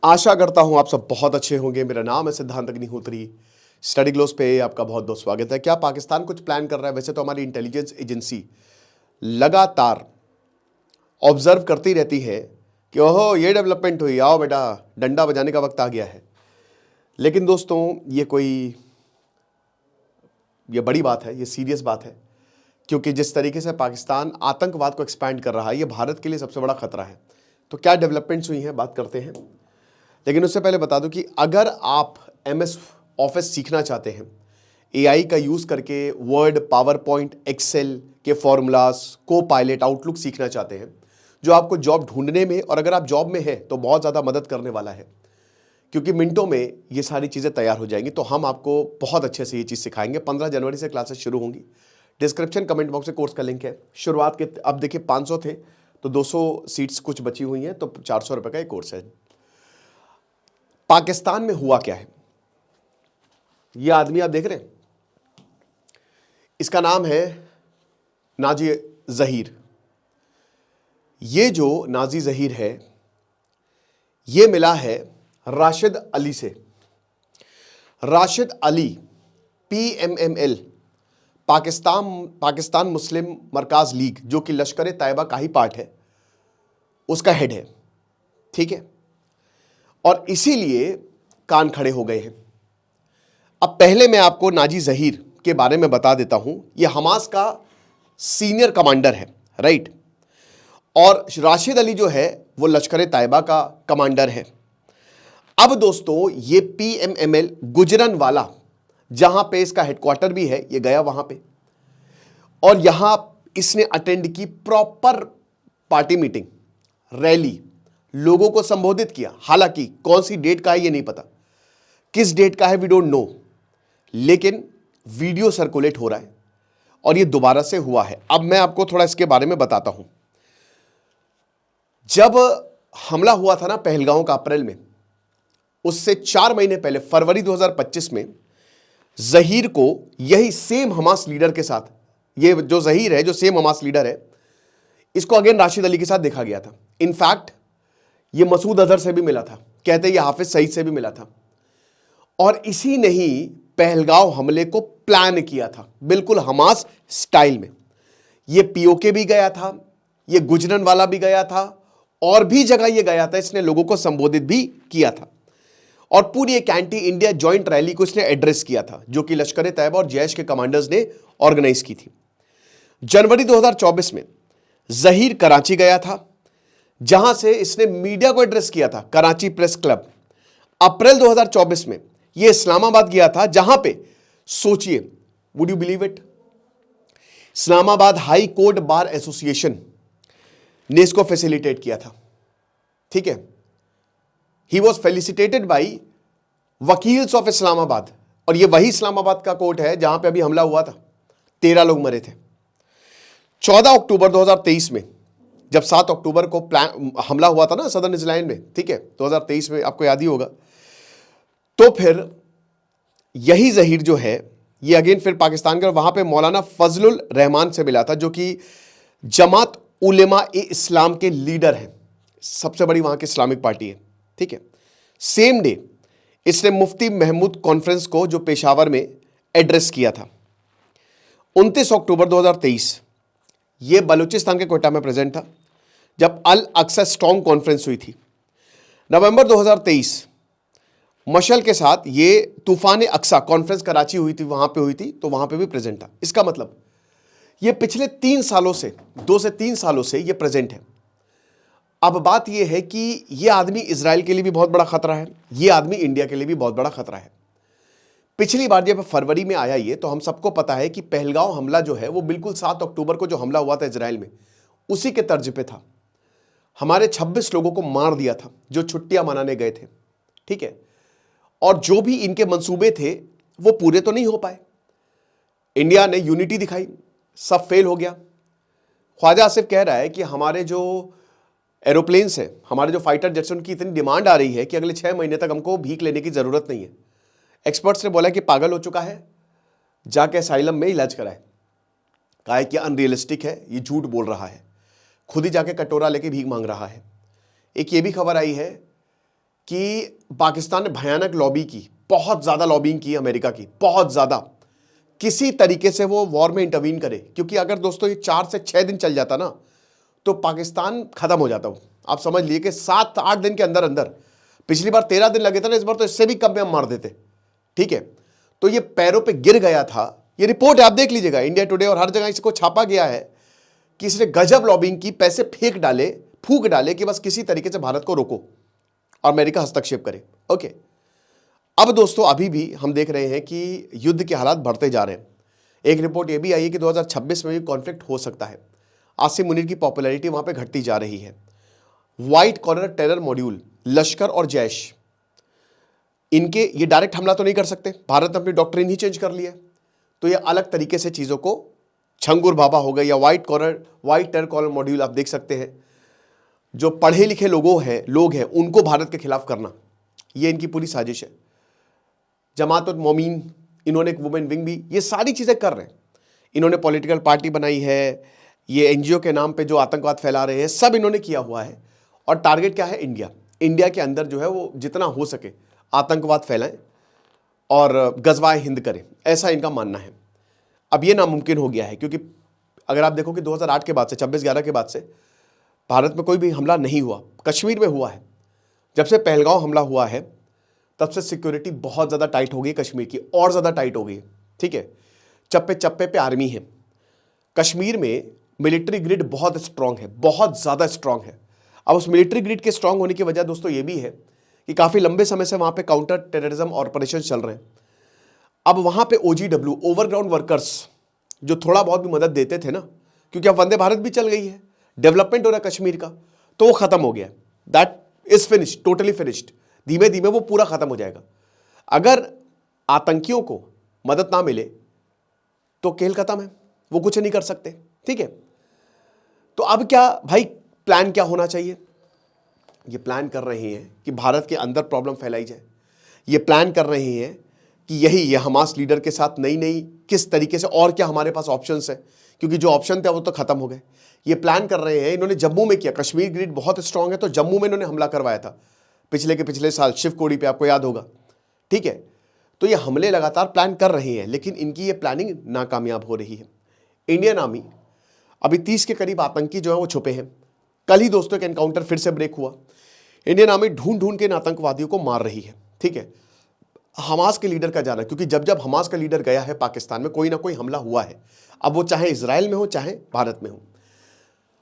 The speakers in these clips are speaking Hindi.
आशा करता हूं आप सब बहुत अच्छे होंगे। मेरा नाम है सिद्धांत अग्निहोत्री। स्टडी ग्लोस पे आपका बहुत बहुत स्वागत है। क्या पाकिस्तान कुछ प्लान कर रहा है? वैसे तो हमारी इंटेलिजेंस एजेंसी लगातार ऑब्जर्व करती रहती है कि ओहो ये डेवलपमेंट हुई, आओ बेटा डंडा बजाने का वक्त आ गया है। लेकिन दोस्तों ये बड़ी बात है, ये सीरियस बात है, क्योंकि जिस तरीके से पाकिस्तान आतंकवाद को एक्सपैंड कर रहा है, ये भारत के लिए सबसे बड़ा खतरा है। तो क्या डेवलपमेंट्स हुई हैं, बात करते हैं। लेकिन उससे पहले बता दूं कि अगर आप MS ऑफिस सीखना चाहते हैं, AI का यूज़ करके वर्ड, पावर पॉइंट, एक्सेल के फॉर्मूलाज, को पायलट, आउटलुक सीखना चाहते हैं, जो आपको जॉब ढूंढने में और अगर आप जॉब में हैं तो बहुत ज़्यादा मदद करने वाला है, क्योंकि मिनटों में ये सारी चीज़ें तैयार हो जाएंगी। तो हम आपको बहुत अच्छे से ये चीज़ सिखाएंगे। 15 जनवरी से क्लासेस शुरू होंगी। डिस्क्रिप्शन कमेंट बॉक्स में कोर्स का लिंक है। शुरुआत के अब देखिए 500 थे तो 200 सीट्स कुछ बची हुई हैं, तो 400 रुपये का एक कोर्स है। पाकिस्तान में हुआ क्या है, ये आदमी आप देख रहे हैं, इसका नाम है नाजी ज़हीर। ये जो नाजी ज़हीर है, ये मिला है राशिद अली से। राशिद अली PMML, पाकिस्तान मुस्लिम मरकाज लीग, जो कि लश्कर तैयबा का ही पार्ट है, उसका हेड है। ठीक है, और इसीलिए कान खड़े हो गए हैं। अब पहले मैं आपको नाजी ज़हीर के बारे में बता देता हूं। यह हमास का सीनियर कमांडर है, राइट। और राशिद अली जो है वो लश्कर तैयबा का कमांडर है। अब दोस्तों ये PMML गुजरनवाला, जहां पे इसका हेडक्वार्टर भी है, ये गया वहां पे और यहां इसने अटेंड की प्रॉपर पार्टी मीटिंग, रैली, लोगों को संबोधित किया। हालांकि कौन सी डेट का है ये नहीं पता, किस डेट का है वी डोंट नो, लेकिन वीडियो सर्कुलेट हो रहा है और ये दोबारा से हुआ है। अब मैं आपको थोड़ा इसके बारे में बताता हूं। जब हमला हुआ था ना पहलगांव का अप्रैल में, उससे 4 महीने पहले फरवरी 2025 में ज़हीर को यही सेम हमास लीडर के साथ, ये जो ज़हीर है जो सेम हमास लीडर है, इसको अगेन राशिद अली के साथ देखा गया था। इनफैक्ट ये मसूद अजहर से भी मिला था, कहते ये हाफिज सईद से भी मिला था। और इसी ने ही पहलगांव हमले को प्लान किया था, बिल्कुल हमास स्टाइल में। ये POK भी गया था, ये गुजरनवाला भी गया था, और भी जगह ये गया था। इसने लोगों को संबोधित भी किया था और पूरी एक एंटी इंडिया जॉइंट रैली को इसने एड्रेस किया था, जो कि लश्कर तैयबा और जैश के कमांडर्स ने ऑर्गेनाइज की थी। जनवरी 2024 में ज़हीर कराची गया था, जहां से इसने मीडिया को एड्रेस किया था, कराची प्रेस क्लब। अप्रैल 2024 में यह इस्लामाबाद गया था, जहां पे सोचिए, would you believe it, Islamabad high court bar association ने इसको फैसिलिटेट किया था। ठीक है, ही वॉज फेलिसिटेटेड बाई वकील्स ऑफ इस्लामाबाद, और यह वही इस्लामाबाद का कोर्ट है जहां पे अभी हमला हुआ था, 13 लोग मरे थे। 14 अक्टूबर 2023 में, जब 7 अक्टूबर को हमला हुआ था ना सदर्न इजराइल में, ठीक है, 2023 में, आपको याद ही होगा। तो फिर यही ज़हीर जो है ये अगेन फिर पाकिस्तान का, वहां पे मौलाना फजलुल रहमान से मिला था, जो कि जमात उलेमा ए इस्लाम के लीडर हैं, सबसे बड़ी वहां की इस्लामिक पार्टी है। ठीक है, सेम डे इसने मुफ्ती महमूद कॉन्फ्रेंस को, जो पेशावर में, एड्रेस किया था। 29 अक्टूबर 2023 ये बलूचिस्तान के कोयटा में प्रेजेंट था, जब अल अक्सा स्ट्रॉन्ग कॉन्फ्रेंस हुई थी। नवंबर 2023 मशल के साथ ये तूफान अक्सा कॉन्फ्रेंस कराची हुई थी, वहां पे हुई थी, तो वहां पे भी प्रेजेंट था। इसका मतलब ये पिछले 3 सालों से, 2 से 3 सालों से ये प्रेजेंट है। अब बात ये है कि ये आदमी इजराइल के लिए भी बहुत बड़ा खतरा है, ये आदमी इंडिया के लिए भी बहुत बड़ा खतरा है। पिछली बार जब फरवरी में आया ये, तो हम सबको पता है कि पहलगांव हमला जो है वो बिल्कुल 7 अक्टूबर को जो हमला हुआ था इजराइल में, उसी के तर्ज पे था। हमारे 26 लोगों को मार दिया था जो छुट्टियां मनाने गए थे। ठीक है, और जो भी इनके मंसूबे थे वो पूरे तो नहीं हो पाए। इंडिया ने यूनिटी दिखाई, सब फेल हो गया। ख्वाजा आसिफ कह रहा है कि हमारे जो एरोप्लेन्स हैं, हमारे जो फाइटर जेट्स, उनकी इतनी डिमांड आ रही है कि अगले 6 महीने तक हमको भीख लेने की ज़रूरत नहीं है। एक्सपर्ट्स ने बोला कि पागल हो चुका है, जाके असाइलम में इलाज कराए। कहा है कि अनरियलिस्टिक है, ये झूठ बोल रहा है, खुद ही जाके कटोरा लेके भीख मांग रहा है। एक ये भी खबर आई है कि पाकिस्तान ने भयानक लॉबी की, बहुत ज़्यादा लॉबिंग की अमेरिका की, बहुत ज़्यादा, किसी तरीके से वो वॉर में इंटरवीन करे। क्योंकि अगर दोस्तों ये 4 से 6 दिन चल जाता ना तो पाकिस्तान खत्म हो जाता। आप समझ लिए कि 7-8 दिन के अंदर अंदर, पिछली बार 13 दिन लगे थे ना, इस बार तो इससे भी कम में हम मार देते। ठीक है, तो ये पैरों पे गिर गया था। ये रिपोर्ट है, आप देख लीजिएगा, इंडिया टुडे और हर जगह इसको छापा गया है कि इसने गजब लॉबिंग की, पैसे फेंक डाले, फूंक डाले कि बस किसी तरीके से भारत को रोको और अमेरिका हस्तक्षेप करे। ओके, अब दोस्तों अभी भी हम देख रहे हैं कि युद्ध के हालात बढ़ते जा रहे हैं। एक रिपोर्ट ये भी आई है कि 2026 में भी कॉन्फ्लिक्ट हो सकता है। आसिम मुनीर की पॉपुलैरिटी वहां पे घटती जा रही है। व्हाइट कॉलर टेरर मॉड्यूल, लश्कर और जैश, इनके ये डायरेक्ट हमला तो नहीं कर सकते, भारत ने अपनी डॉक्ट्रिन ही चेंज कर लिया है। तो ये अलग तरीके से चीज़ों को, छंगुर बाबा हो गए या व्हाइट टेरर कॉलर मॉड्यूल, आप देख सकते हैं जो पढ़े लिखे लोग हैं उनको भारत के खिलाफ करना, ये इनकी पूरी साजिश है। जमात उल मोमीन, इन्होंने एक वुमेन विंग भी, ये सारी चीज़ें कर रहे हैं। इन्होंने पॉलिटिकल पार्टी बनाई है, ये एनजीओ के नाम पे जो आतंकवाद फैला रहे हैं, सब इन्होंने किया हुआ है। और टारगेट क्या है? इंडिया के अंदर जो है वो जितना हो सके आतंकवाद फैलाएं और गजवाए हिंद करें, ऐसा इनका मानना है। अब ये नामुमकिन हो गया है क्योंकि अगर आप देखो कि 2008 के बाद से, 26/11 के बाद से भारत में कोई भी हमला नहीं हुआ, कश्मीर में हुआ है। जब से पहलगांव हमला हुआ है तब से सिक्योरिटी बहुत ज़्यादा टाइट हो गई, कश्मीर की और ज़्यादा टाइट हो गई। ठीक है, चप्पे चप्पे पे आर्मी है। कश्मीर में मिलिट्री ग्रिड बहुत स्ट्रांग है, बहुत ज़्यादा स्ट्रांग है। अब उस मिलिट्री ग्रिड के स्ट्रांग होने की वजह दोस्तों ये भी है कि काफ़ी लंबे समय से वहाँ पे काउंटर टेररिज्म ऑपरेशन चल रहे हैं। अब वहाँ पे OGW, ओवरग्राउंड वर्कर्स, जो थोड़ा बहुत भी मदद देते थे ना, क्योंकि अब वंदे भारत भी चल गई है, डेवलपमेंट हो रहा है कश्मीर का, तो वो खत्म हो गया। That is finished, totally finished. धीमे धीमे वो पूरा खत्म हो जाएगा। अगर आतंकियों को मदद ना मिले तो खेल खत्म है, वो कुछ नहीं कर सकते। ठीक है, तो अब क्या भाई, प्लान क्या होना चाहिए? ये प्लान कर रहे हैं कि भारत के अंदर प्रॉब्लम फैलाई जाए। ये प्लान कर रहे हैं कि ये हमास लीडर के साथ नई किस तरीके से, और क्या हमारे पास ऑप्शंस है, क्योंकि जो ऑप्शन थे वो तो खत्म हो गए। ये प्लान कर रहे हैं, इन्होंने जम्मू में किया, कश्मीर ग्रिड बहुत स्ट्रांग है, तो जम्मू में इन्होंने हमला करवाया था पिछले साल शिवकोड़ी पे, आपको याद होगा। ठीक है, तो ये हमले लगातार प्लान कर रहे हैं, लेकिन इनकी ये प्लानिंग नाकामयाब हो रही है। इंडियन आर्मी, अभी 30 के करीब आतंकी जो है वो छुपे हैं। कल ही दोस्तों एक एनकाउंटर फिर से ब्रेक हुआ। इंडियन आर्मी ढूंढ के इन आतंकवादियों को मार रही है। ठीक है, हमास के लीडर का जाना, क्योंकि जब हमास का लीडर गया है पाकिस्तान में, कोई ना कोई हमला हुआ है, अब वो चाहे इजराइल में हो चाहे भारत में हो।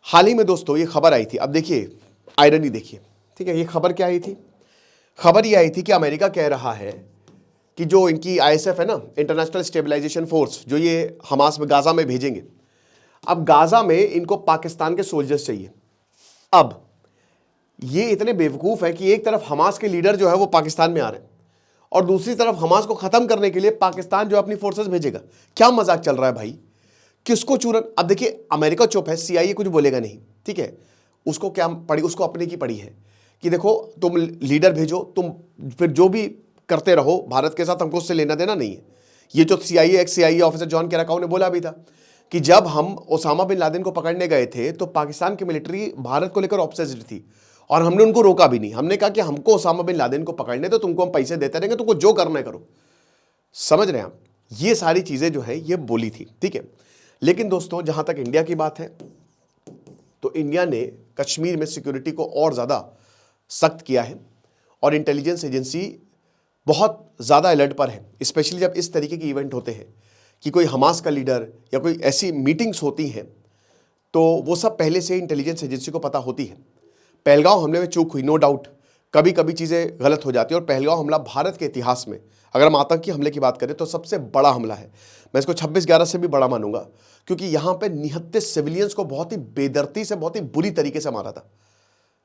हाल ही में दोस्तों ये खबर आई थी, अब देखिए आयरनी देखिए। ठीक है, ये खबर क्या आई थी? खबर ये आई थी कि अमेरिका कह रहा है कि जो इनकी ISF है ना, इंटरनेशनल स्टेबलाइजेशन फोर्स, जो ये हमास में गाजा में भेजेंगे, अब गाजा में इनको पाकिस्तान के सोल्जर्स चाहिए। अब ये इतने बेवकूफ है कि एक तरफ हमास के लीडर जो है वो पाकिस्तान में आ रहे हैं और दूसरी तरफ हमास को खत्म करने के लिए पाकिस्तान जो अपनी फोर्सेस भेजेगा। क्या मजाक चल रहा है भाई? किसको चूरन? अब देखिए अमेरिका चुप है, CIA कुछ बोलेगा नहीं। ठीक है, उसको क्या पड़ी, उसको अपने की पड़ी है कि देखो तुम लीडर भेजो, तुम फिर जो भी करते रहो भारत के साथ, हमको उससे लेना देना नहीं है। ये जो CIA ऑफिसर जॉन केराकाउ ने बोला भी था कि जब हम ओसामा बिन लादेन को पकड़ने गए थे तो पाकिस्तान की मिलिट्री भारत को लेकर ऑब्सेस्ड थी और हमने उनको रोका भी नहीं। हमने कहा कि हमको ओसामा बिन लादेन को पकड़ने तो तुमको हम पैसे देते रहेंगे, तुमको जो करना है करो। समझ रहे हैं आप? ये सारी चीजें जो है ये बोली थी। ठीक है, लेकिन दोस्तों जहां तक इंडिया की बात है तो इंडिया ने कश्मीर में सिक्योरिटी को और ज्यादा सख्त किया है और इंटेलिजेंस एजेंसी बहुत ज़्यादा अलर्ट पर है, स्पेशली जब इस तरीके के इवेंट होते हैं कि कोई हमास का लीडर या कोई ऐसी मीटिंग्स होती हैं, तो वो सब पहले से इंटेलिजेंस एजेंसी को पता होती है। पहलगांव हमले में चूक हुई, नो डाउट, कभी कभी चीज़ें गलत हो जाती है और पहलगांव हमला भारत के इतिहास में, अगर हम आतंकी हमले की बात करें तो सबसे बड़ा हमला है। मैं इसको 26/11 से भी बड़ा मानूंगा, क्योंकि यहाँ पर निहत्थे सिविलियंस को बहुत ही बेदर्दी से, बहुत ही बुरी तरीके से मारा था।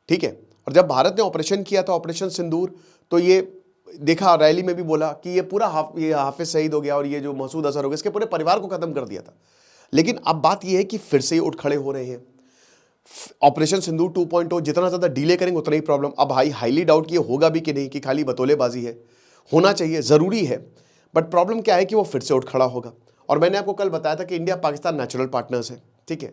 ठीक है, और जब भारत ने ऑपरेशन किया था, ऑपरेशन सिंदूर, तो ये देखा, रैली में भी बोला कि ये पूरा ये हाफिज शहीद हो गया और ये जो मसूद अजहर हो गया, इसके पूरे परिवार को खत्म कर दिया था। लेकिन अब बात ये है कि फिर से ये उठ खड़े हो रहे हैं। ऑपरेशन सिंदूर 2.0 जितना ज़्यादा डिले करेंगे उतना ही प्रॉब्लम। अब हाईली डाउट कि ये होगा भी कि नहीं, कि खाली बतौलेबाजी है। होना चाहिए, ज़रूरी है, बट प्रॉब्लम क्या है कि वो फिर से उठ खड़ा होगा। और मैंने आपको कल बताया था कि इंडिया पाकिस्तान नेचुरल पार्टनर्स है। ठीक है,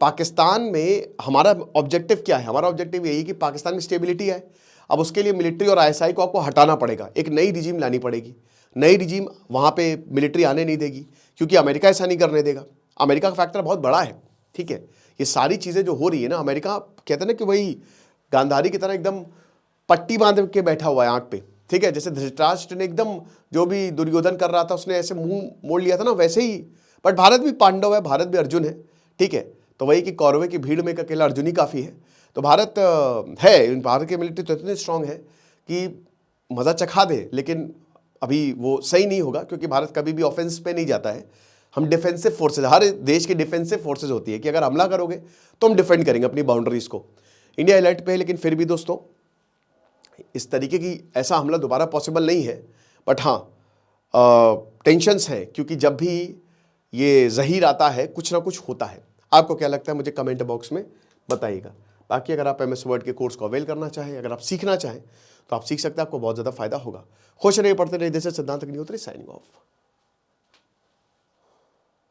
पाकिस्तान में हमारा ऑब्जेक्टिव क्या है? हमारा ऑब्जेक्टिव यही कि पाकिस्तान में स्टेबिलिटी है। अब उसके लिए मिलिट्री और आईएसआई को आपको हटाना पड़ेगा, एक नई रिजीम लानी पड़ेगी। नई रिजीम वहाँ पे मिलिट्री आने नहीं देगी, क्योंकि अमेरिका ऐसा नहीं करने देगा। अमेरिका का फैक्टर बहुत बड़ा है, ठीक है। ये सारी चीज़ें जो हो रही है ना, अमेरिका कहते हैं ना कि वही गांधारी की तरह एकदम पट्टी बांध के बैठा हुआ है आँख पे, ठीक है। जैसे धृतराष्ट्र ने एकदम जो भी दुर्योधन कर रहा था उसने ऐसे मुंह मोड़ लिया था ना, वैसे ही। बट भारत भी पांडव है, भारत भी अर्जुन है, ठीक है। तो वही कि कौरवे की भीड़ में अकेला अर्जुन ही काफ़ी है। तो भारत है, भारत की मिलिट्री तो इतनी स्ट्रांग है कि मज़ा चखा दे, लेकिन अभी वो सही नहीं होगा, क्योंकि भारत कभी भी ऑफेंस पे नहीं जाता है। हम डिफेंसिव फोर्सेज, हर देश की डिफेंसिव फोर्सेज होती है कि अगर हमला करोगे तो हम डिफेंड करेंगे अपनी बाउंड्रीज को। इंडिया अलर्ट पे है, लेकिन फिर भी दोस्तों इस तरीके की ऐसा हमला दोबारा पॉसिबल नहीं है। बट हाँ, टेंशन्स हैं, क्योंकि जब भी ये ज़हीर आता है कुछ ना कुछ होता है। आपको क्या लगता है मुझे कमेंट बॉक्स में बताइएगा। बाकी अगर आप MS वर्ड के कोर्स को अवेल करना चाहें, अगर आप सीखना चाहें तो आप सीख सकते हैं, आपको बहुत ज़्यादा फायदा होगा। खुश रहिए, पढ़ते रहिए। दिस इज सिद्धांत अग्निहोत्री साइनिंग ऑफ।